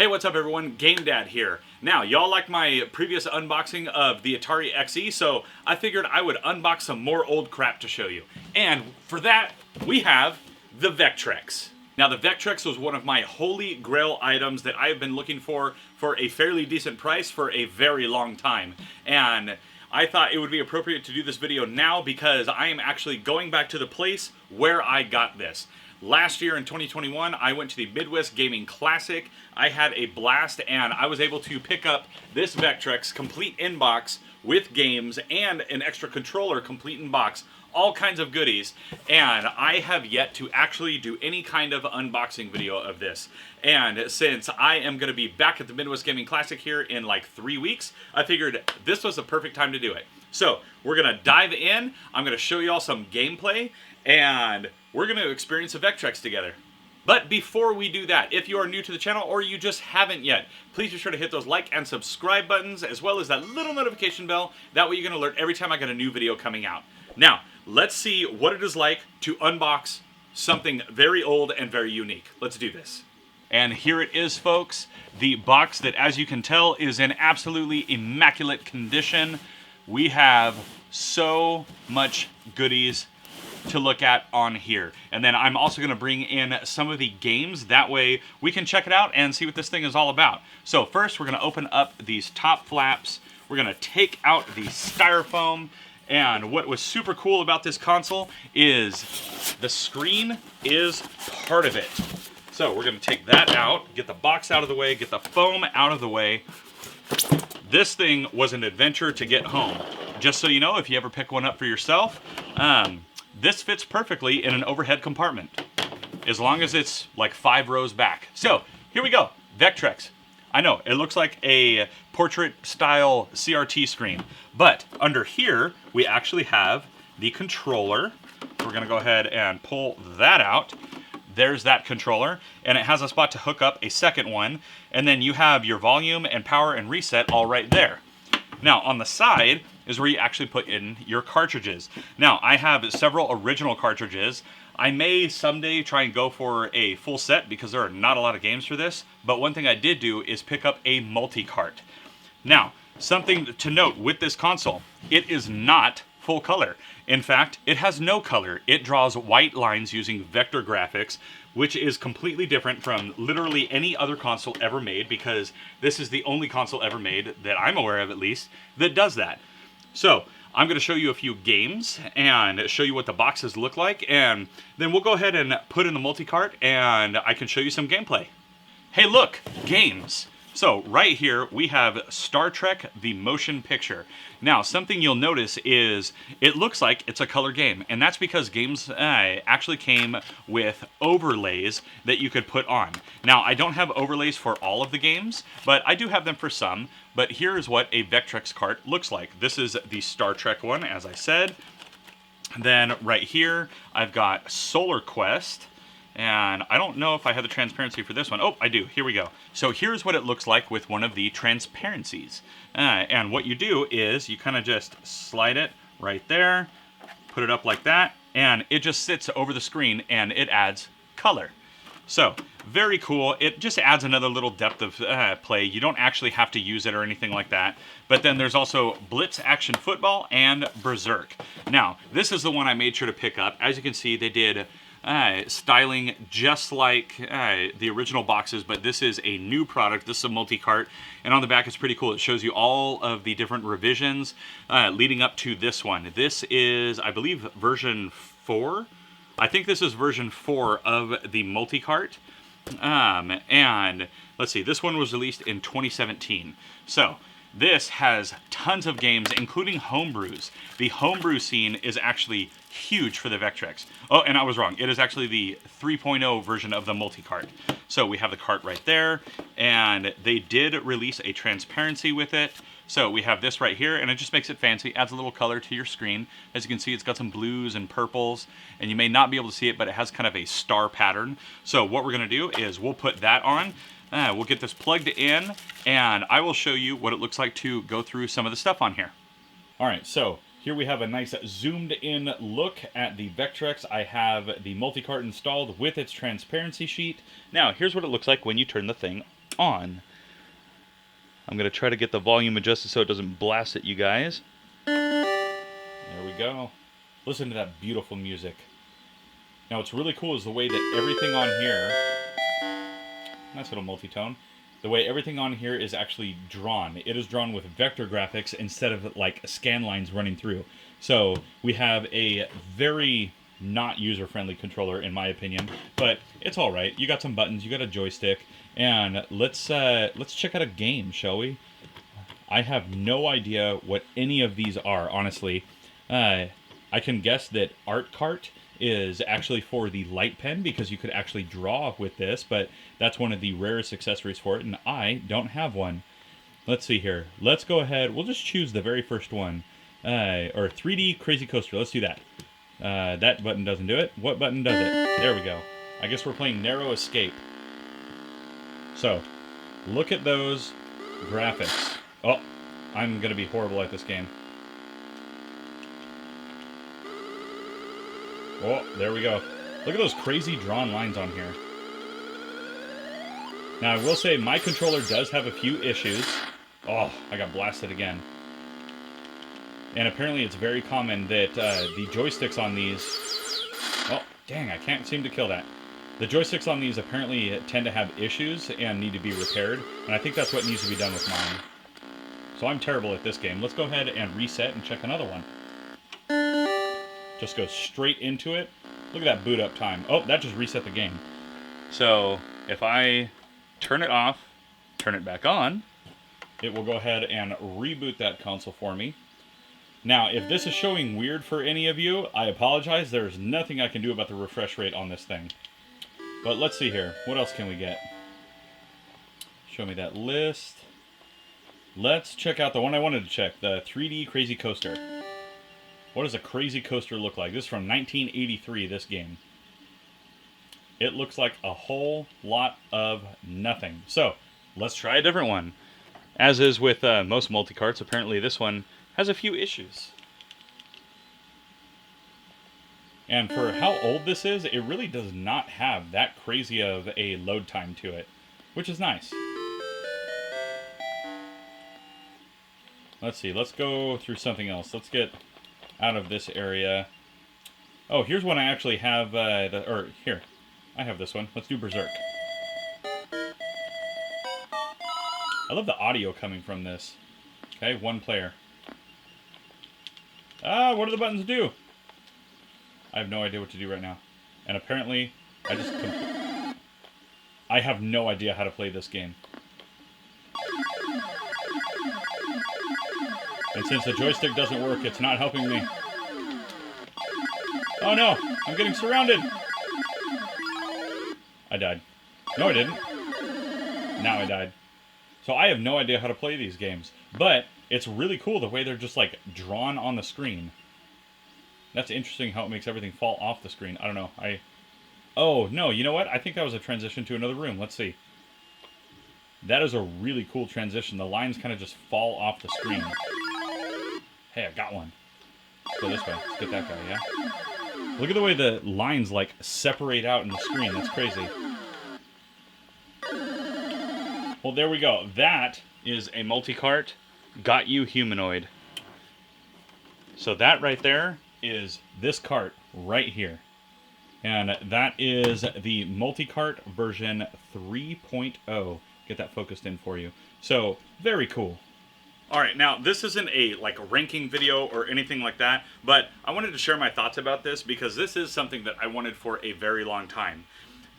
what's up everyone? GameDad here. Now, y'all like my previous unboxing of the Atari XE, so I figured I would unbox some more old crap to show you. And for that, we have the Vectrex. Now, the Vectrex was one of my holy grail items that I have been looking for a fairly decent price for a very long time. And I thought it would be appropriate to do this video now because I am actually going back to the place where I got this. Last year in 2021, I went to the Midwest Gaming Classic. I had a blast and I was able to pick up this Vectrex complete in box with games and an extra controller complete in box. All kinds of goodies, and I have yet to actually do any kind of unboxing video of this. And since I am going to be back at the Midwest Gaming Classic here in like 3 weeks, I figured this was the perfect time to do it. So we're going to dive in, I'm going to show you all some gameplay, and we're going to experience a Vectrex together. But before we do that, if you are new to the channel or you just haven't yet, please be sure to hit those like and subscribe buttons as well as that little notification bell. That way you get an alert every time I get a new video coming out. Now, let's see what it is like to unbox something very old and very unique. Let's do this. And here it is, folks. The box that, as you can tell, is in absolutely immaculate condition. We have so much goodies to look at on here. And then I'm also going to bring in some of the games. That way we can check it out and see what this thing is all about. So first, we're going to open up these top flaps. We're going to take out the styrofoam. And what was super cool about this console is the screen is part of it. So we're going to take that out, get the box out of the way, get the foam out of the way. This thing was an adventure to get home. Just so you know, if you ever pick one up for yourself, this fits perfectly in an overhead compartment, as long as it's like 5 rows back. So here we go, Vectrex. I know, it looks like a portrait-style CRT screen, but under here, we actually have the controller. We're gonna go ahead and pull that out. There's that controller, and it has a spot to hook up a second one, and then you have your volume and power and reset all right there. Now, on the side is where you actually put in your cartridges. Now, I have several original cartridges. I may someday try and go for a full set because there are not a lot of games for this, but one thing I did do is pick up a multi-cart. Now, something to note with this console, it is not full color. In fact, it has no color. It draws white lines using vector graphics, which is completely different from literally any other console ever made, because this is the only console ever made, that I'm aware of at least, that does that. So, I'm going to show you a few games and show you what the boxes look like, and then we'll go ahead and put in the multi-cart and I can show you some gameplay. Hey look, games! So right here we have Star Trek the Motion Picture. Now something you'll notice is it looks like it's a color game, and that's because games actually came with overlays that you could put on. Now I don't have overlays for all of the games, but I do have them for some. But here's what a Vectrex cart looks like. This is the Star Trek one, as I said. Then right here I've got Solar Quest. And I don't know if I have the transparency for this one. Oh, I do. Here we go. So here's what it looks like with one of the transparencies. And what you do is you kind of just slide it right there, put it up like that, and it just sits over the screen and it adds color. So, very cool. It just adds another little depth of play. You don't actually have to use it or anything like that. But then there's also Blitz Action Football and Berserk. Now, this is the one I made sure to pick up. As you can see, they did styling just like the original boxes, but this is a new product. This is a multi-cart, and on the back it's pretty cool. It shows you all of the different revisions leading up to this one. This is, I believe, version 4. I think this is version 4 of the multi-cart. And let's see, this one was released in 2017. So this has tons of games, including homebrews. The homebrew scene is actually huge for the Vectrex. Oh, and I was wrong. It is actually the 3.0 version of the multi-cart. So we have the cart right there, and they did release a transparency with it. So we have this right here, and it just makes it fancy, adds a little color to your screen. As you can see, it's got some blues and purples, and you may not be able to see it, but it has kind of a star pattern. So what we're gonna do is we'll put that on. We'll get this plugged in, and I will show you what it looks like to go through some of the stuff on here. All right, so here we have a nice zoomed in look at the Vectrex. I have the multi-cart installed with its transparency sheet. Now, here's what it looks like when you turn the thing on. I'm going to try to get the volume adjusted so it doesn't blast at you guys. There we go. Listen to that beautiful music. Now what's really cool is the way that everything on here, nice little multi-tone, the way everything on here is actually drawn. It is drawn with vector graphics instead of like scan lines running through. So we have a very not user-friendly controller in my opinion, but it's all right. You got some buttons, you got a joystick, and let's check out a game, shall we? I have no idea what any of these are, honestly. I can guess that Art Cart is actually for the light pen because you could actually draw with this, but that's one of the rarest accessories for it, and I don't have one. Let's see here. Let's go ahead. We'll just choose the very first one. Or 3D Crazy Coaster. Let's do that. That button doesn't do it. What button does it? There we go. I guess we're playing Narrow Escape. So, look at those graphics. Oh, I'm going to be horrible at this game. Oh, there we go. Look at those crazy drawn lines on here. Now, I will say my controller does have a few issues. Oh, I got blasted again. And apparently it's very common that the joysticks on these... Oh, dang, I can't seem to kill that. The joysticks on these apparently tend to have issues and need to be repaired. And I think that's what needs to be done with mine. So I'm terrible at this game. Let's go ahead and reset and check another one. Just go straight into it. Look at that boot up time. Oh, that just reset the game. So if I turn it off, turn it back on, it will go ahead and reboot that console for me. Now, if this is showing weird for any of you, I apologize. There's nothing I can do about the refresh rate on this thing. But let's see here. What else can we get? Show me that list. Let's check out the one I wanted to check, the 3D Crazy Coaster. What does a Crazy Coaster look like? This is from 1983, this game. It looks like a whole lot of nothing. So, let's try a different one. As is with most multi-carts, apparently this one has a few issues. And for how old this is, it really does not have that crazy of a load time to it, which is nice. Let's see, let's go through something else. Let's get out of this area. Oh, here's one I actually have, here. I have this one. Let's do Berserk. I love the audio coming from this. Okay, one player. Ah, what do the buttons do? I have no idea what to do right now. And apparently, I have no idea how to play this game. And since the joystick doesn't work, it's not helping me. Oh no, I'm getting surrounded. I died. No, I didn't. Now I died. So I have no idea how to play these games. But it's really cool the way they're just like drawn on the screen. That's interesting how it makes everything fall off the screen. I don't know. Oh, no, you know what? I think that was a transition to another room. Let's see. That is a really cool transition. The lines kind of just fall off the screen. Hey, I got one. Let's go this way. Let's get that guy, yeah? Look at the way the lines, like, separate out in the screen. That's crazy. Well, there we go. That is a multi-cart Got You humanoid. So that right there is this cart right here. And that is the multi-cart version 3.0. Get that focused in for you. So, very cool. All right, now this isn't a ranking video or anything like that, but I wanted to share my thoughts about this because this is something that I wanted for a very long time.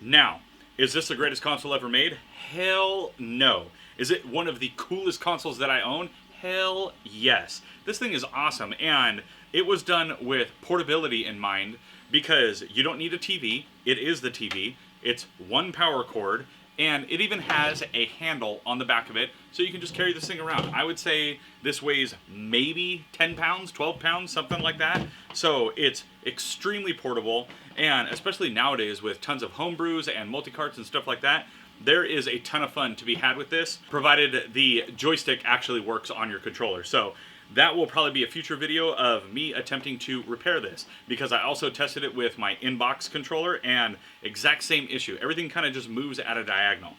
Now, is this the greatest console ever made? Hell no. Is it one of the coolest consoles that I own? Hell yes. This thing is awesome, and it was done with portability in mind because you don't need a TV. It is the TV. It's one power cord, and it even has a handle on the back of it, so you can just carry this thing around. I would say this weighs maybe 10 pounds, 12 pounds, something like that. So it's extremely portable, and especially nowadays with tons of homebrews and multi-carts and stuff like that, there is a ton of fun to be had with this, provided the joystick actually works on your controller. So that will probably be a future video of me attempting to repair this, because I also tested it with my inbox controller and exact same issue. Everything kind of just moves at a diagonal.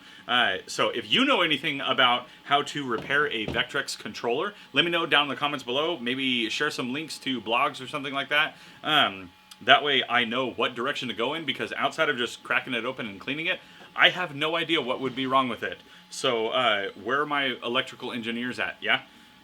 So if you know anything about how to repair a Vectrex controller, let me know down in the comments below. Maybe share some links to blogs or something like that. That way I know what direction to go in, because outside of just cracking it open and cleaning it, I have no idea what would be wrong with it. So where are my electrical engineers at, yeah?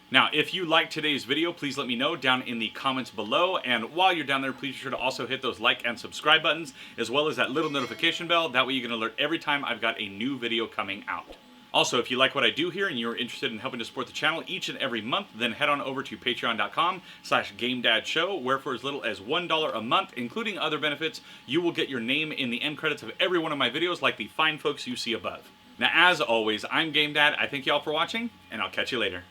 Now, if you liked today's video, please let me know down in the comments below. And while you're down there, please be sure to also hit those like and subscribe buttons, as well as that little notification bell. That way you can alert every time I've got a new video coming out. Also, if you like what I do here and you're interested in helping to support the channel each and every month, then head on over to patreon.com/GameDadShow, where for as little as $1 a month, including other benefits, you will get your name in the end credits of every one of my videos, like the fine folks you see above. Now, as always, I'm GameDad. I thank you all for watching, and I'll catch you later.